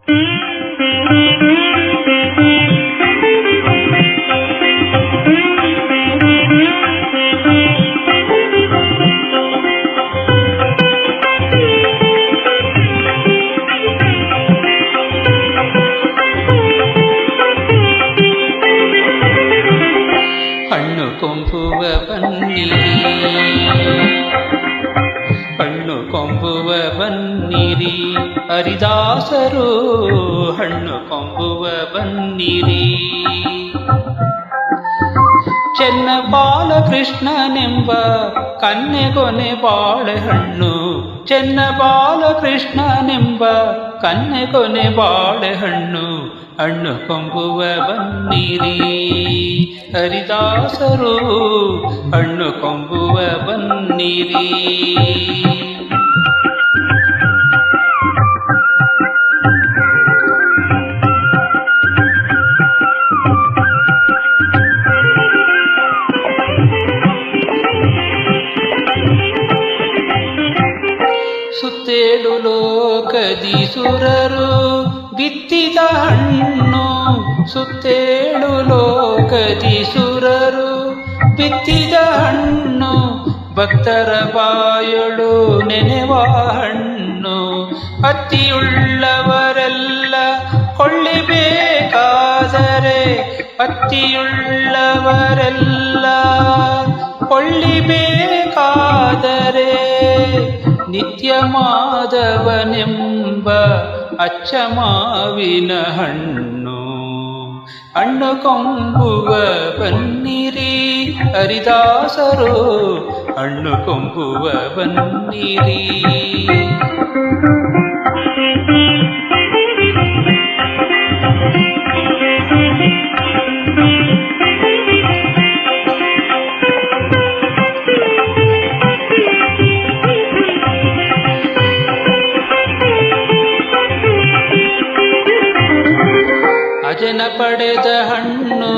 ಹಣ್ಣು ಕೊಂಬುವ ಬನ್ನಿರಿ, ಹಣ್ಣು ಕೊಂಬುವ ಬನ್ನಿರಿ, ಹರಿದಾಸರು ಹಣ್ಣು ಕೊಂಬುವ ಬನ್ನಿರಿ. ಚೆನ್ನಬಾಲಕೃಷ್ಣನೆಂಬ ಕನ್ನೆಗೊನೆ ಬಾಳೆಹಣ್ಣು, ಚೆನ್ನಬಾಲಕೃಷ್ಣನೆಂಬ ಕನ್ನೆಗೊನೆ ಬಾಳೆಹಣ್ಣು, ಹಣ್ಣು ಕೊಂಬುವ ಬನ್ನಿರಿ ಹರಿದಾಸರು ಹಣ್ಣು ಕೊಂಬುವ ಬನ್ನಿರಿ. ಸುತ್ತೇಳು ಲೋಕದಿ ಸುರರು ಬಿತ್ತಿದ ಹಣ್ಣು, ಸುತ್ತೇಳು ಲೋಕದಿ ಸುರರು ಬಿತ್ತಿದ ಹಣ್ಣು, ಭಕ್ತರ ಬಾಯೊಳು ನೆನೆವ ಹಣ್ಣು. ಅತ್ತಿಯುಳ್ಳವರೆಲ್ಲ ಕೊಳ್ಳಿಬೇಕಾದರೆ, ಅತ್ತಿಯುಳ್ಳವರೆಲ್ಲ ಕೊಳ್ಳಿಬೇಕಾದರೆ, ನಿತ್ಯ ಮಾಧವನೆಂಬ ಅಚ್ಚ ಮಾವಿನ ಹಣ್ಣು, ಹಣ್ಣು ಕೊಂಬುವ ಬನ್ನಿರಿ ಹರಿದಾಸರು ಹಣ್ಣು ಕೊಂಬುವ ಬನ್ನಿರಿ. ಅಜನ ಪಡೆದ ಹಣ್ಣು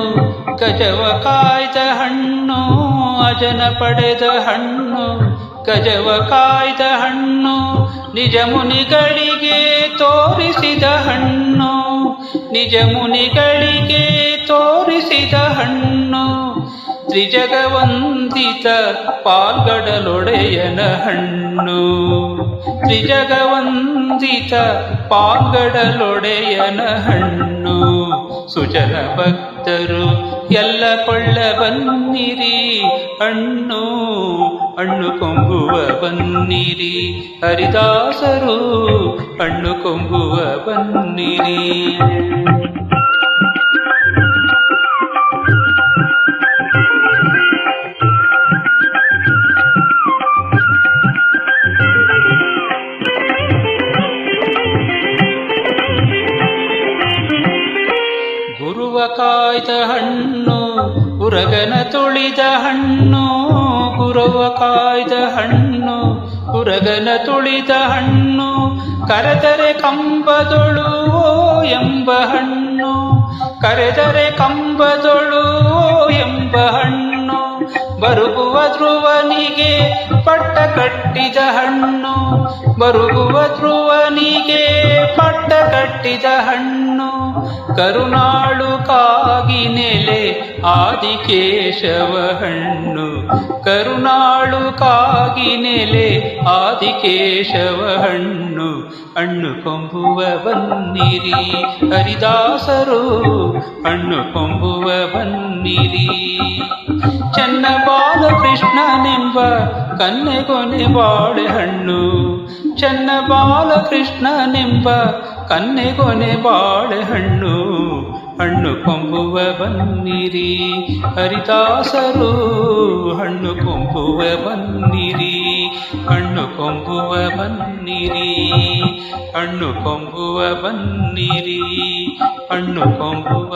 ಗಜವ ಕಾಯ್ದ ಹಣ್ಣು, ಅಜನ ಪಡೆದ ಹಣ್ಣು ಗಜವ ಕಾಯ್ದ ಹಣ್ಣು, ನಿಜ ಮುನಿಗಳಿಗೆ ತೋರಿಸಿದ ಹಣ್ಣು, ನಿಜ ಮುನಿಗಳಿಗೆ ತೋರಿಸಿದ ಹಣ್ಣು, ತ್ರಿಜಗವಂದಿತ ಪಾಲ್ಗಡಲೊಡೆಯನ ಹಣ್ಣು, ತ್ರಿಜಗವಂದಿತ ಪಾಲ್ಗಡಲೊಡೆಯನ ಹಣ್ಣು. ಸುಜನ ಭಕ್ತರು ಎಲ್ಲ ಕೊಳ್ಳ ಬನ್ನಿರಿ ಹಣ್ಣು, ಹಣ್ಣು ಕೊಂಬುವ ಬನ್ನಿರಿ ಹರಿದಾಸರು ಹಣ್ಣು ಕೊಂಬುವ ಬನ್ನಿರಿ. ಗುರುವ ಕಾಯ್ದ ಹಣ್ಣು ಉರಗನ ತುಳಿದ ಹಣ್ಣು, ಗುರುವ ಕಾಯ್ದ ಹಣ್ಣು ಉರಗನ ತುಳಿದ ಹಣ್ಣು, ಕರೆದರೆ ಕಂಬದೊಳು ಎಂಬ ಹಣ್ಣು, ಕರೆದರೆ ಕಂಬದೊಳು ಎಂಬ ಹಣ್ಣು, ಬರುಗುವ ಧ್ರುವನಿಗೆ ಪಟ್ಟ ಕಟ್ಟಿದ ಹಣ್ಣು, ಬರುಗುವ ಧ್ರುವನಿಗೆ ಪಟ್ಟ ಕಟ್ಟಿದ ಹಣ್ಣು, ಕರುನಾಳು ಕಾಗಿ ನೆಲೆ ಆದಿಕೇಶವ ಹಣ್ಣು, ಕರುನಾಳು ಕಾಗಿ ನೆಲೆ ಆದಿಕೇಶವ ಹಣ್ಣು, ಹಣ್ಣು ಕೊಂಬುವ ಬನ್ನಿರಿ ಹರಿದಾಸರು ಹಣ್ಣು ಕೊಂಬುವ ಬನ್ನಿರಿ. ಚೆನ್ನಬಾಲಕೃಷ್ಣನೆಂಬ ಕನ್ನೆಗೊನೆ ಬಾಳೆಹಣ್ಣು, ಚೆನ್ನಬಾಲಕೃಷ್ಣನೆಂಬ ಕನ್ನೆಗೊನೆ ಬಾಳೆಹಣ್ಣು, ಹಣ್ಣು ಕೊಂಬುವ ಬನ್ನಿರಿ ಹರಿದಾಸರು ಹಣ್ಣು ಕೊಂಬುವ ಬನ್ನಿರಿ, ಹಣ್ಣು ಕೊಂಬುವ ಬನ್ನಿರಿ, ಹಣ್ಣು ಕೊಂಬುವ ಬನ್ನಿರಿ, ಹಣ್ಣು ಕೊಂಬುವ